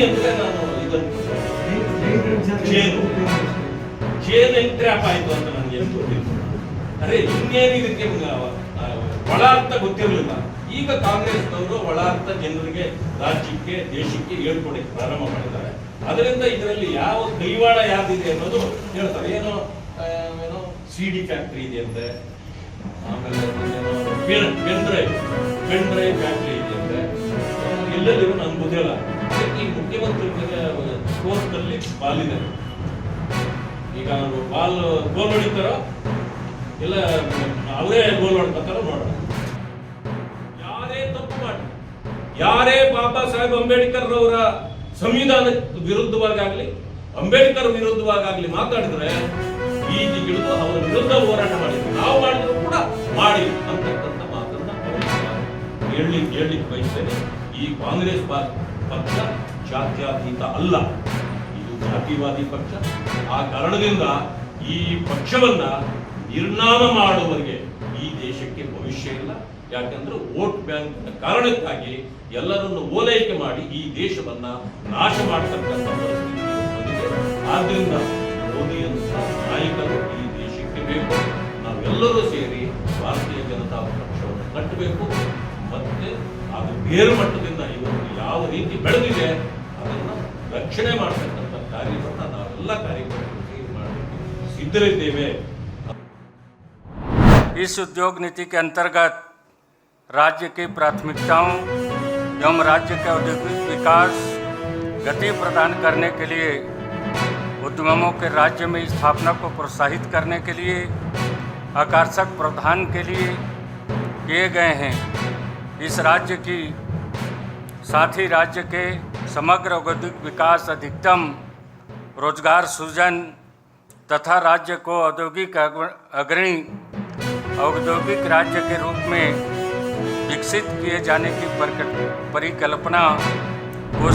ಅಂದ್ರೆ ನಾನು ಇದನ್ನು ಚೇನ್ ಎಂಟ್ರ್ಯಾಪ್ ಆಯ್ತು ಅಂತ ನನಗೆ ಎಷ್ಟು ಗೊತ್ತಿತ್ತು. ಅರೆ ಇನ್ನೇನು ಇದಕ್ಕೆ ಒಳಾರ್ಥ ಗೊತ್ತಿರಲಿಲ್ಲ. ಈಗ ಕಾಂಗ್ರೆಸ್ನವರು ಒಳಾರ್ಥ ಜನರಿಗೆ, ರಾಜ್ಯಕ್ಕೆ, ದೇಶಕ್ಕೆ ಹೇಳ್ಕೊಡಕ್ಕೆ ಪ್ರಾರಂಭ ಮಾಡಿದ್ದಾರೆ. ಅದರಿಂದ ಇದರಲ್ಲಿ ಯಾವ ಕೈವಾಡ ಯಾವ್ದಿದೆ ಅನ್ನೋದು ಹೇಳ್ತಾರೆ. ಏನೋ ಸಿಡಿ ಫ್ಯಾಕ್ಟ್ರಿ ಇದೆ ಅಂತೆ, ಆಮೇಲೆ ಪೆನ್ ಡ್ರೈವ್ ಫ್ಯಾಕ್ಟ್ರಿ ಇದೆ ಅಂತೆ. ಎಲ್ಲರಿಗೂ ನನ್ಗೆ ಗೊತ್ತಿಲ್ಲ. ಈ ಮುಖ್ಯಮಂತ್ರಿಗಳಿಗೆ ಸ್ಪೋರ್ಟ್ನಲ್ಲಿ ಬಾಲಿದೆ. ಈಗ ಅವರು ಗೋಲ್ ಹೊಡಿತಾರೋ ಇಲ್ಲ ಅವರೇ ಗೋಲ್ ಹೊಡ್ಕೊತಾರೋ ನೋಡೋಣ. ಯಾರೇ ತಪ್ಪು ಮಾಡಿ, ಯಾರೇ ಬಾಬಾ ಸಾಹೇಬ್ ಅಂಬೇಡ್ಕರ್ ಅವರ ಸಂವಿಧಾನ ವಿರುದ್ಧವಾಗಲಿ, ಅಂಬೇಡ್ಕರ್ ವಿರುದ್ಧವಾಗಲಿ ಮಾತಾಡಿದ್ರೆ ಈಗಿಳಿದು ಅವರ ವಿರುದ್ಧ ಹೋರಾಟ ಮಾಡಿದ್ರು. ನಾವು ಮಾಡಿದ್ರು ಕೂಡ ಮಾಡಿ ಅಂತಕ್ಕಂಥ ಮಾತನ್ನ ಹೇಳಲಿಕ್ಕೆ ಬಯಸ್ತೇನೆ. ಈ ಕಾಂಗ್ರೆಸ್ ಪಕ್ಷ ಜಾತ್ಯತೀತ ಅಲ್ಲ, ಇದು ಜಾತಿವಾದಿ ಪಕ್ಷ. ಆ ಕಾರಣದಿಂದ ಈ ಪಕ್ಷವನ್ನ ನಿರ್ನಾಮ ಮಾಡುವವರೆಗೆ ಈ ದೇಶಕ್ಕೆ ಭವಿಷ್ಯ ಇಲ್ಲ. ಯಾಕಂದ್ರೆ ವೋಟ್ ಬ್ಯಾಂಕ್ ಕಾರಣಕ್ಕಾಗಿ ಎಲ್ಲರನ್ನು ಓಲೈಕೆ ಮಾಡಿ ಈ ದೇಶವನ್ನ ನಾಶ ಮಾಡತಕ್ಕಂಥ ಪರಿಸ್ಥಿತಿ ಬಂದಿದೆ. ಆದ್ರಿಂದ ಮೋದಿಯಂತ ನಾಯಕರು ಈ ದೇಶಕ್ಕೆ ಬೇಕು. ನಾವೆಲ್ಲರೂ ಸೇರಿ ಭಾರತೀಯ ಜನತಾ ಪಕ್ಷವನ್ನು ಕಟ್ಟಬೇಕು. ಮತ್ತೆ ಅದು ಬೇರು ಮಟ್ಟದಿಂದ ಇವತ್ತು ಯಾವ ರೀತಿ ಬೆಳೆದಿದೆ ಅದನ್ನು ರಕ್ಷಣೆ ಮಾಡತಕ್ಕಂಥ ಕಾರ್ಯವನ್ನು ನಾವೆಲ್ಲ ಕಾರ್ಯಕರ್ತರು ಸೇರಿ ಮಾಡಬೇಕು, ಸಿದ್ಧರಿದ್ದೇವೆ. इस उद्योग नीति के अंतर्गत राज्य की प्राथमिकताओं एवं राज्य के औद्योगिक विकास गति प्रदान करने के लिए उद्यमों के राज्य में स्थापना को प्रोत्साहित करने के लिए आकर्षक प्रावधान के लिए किए गए हैं। इस राज्य की साथ ही राज्य के समग्र औद्योगिक विकास, अधिकतम रोजगार सृजन तथा राज्य को औद्योगिक अग्रणी औद्योगिक राज्य के रूप में विकसित किए जाने की परिकल्पना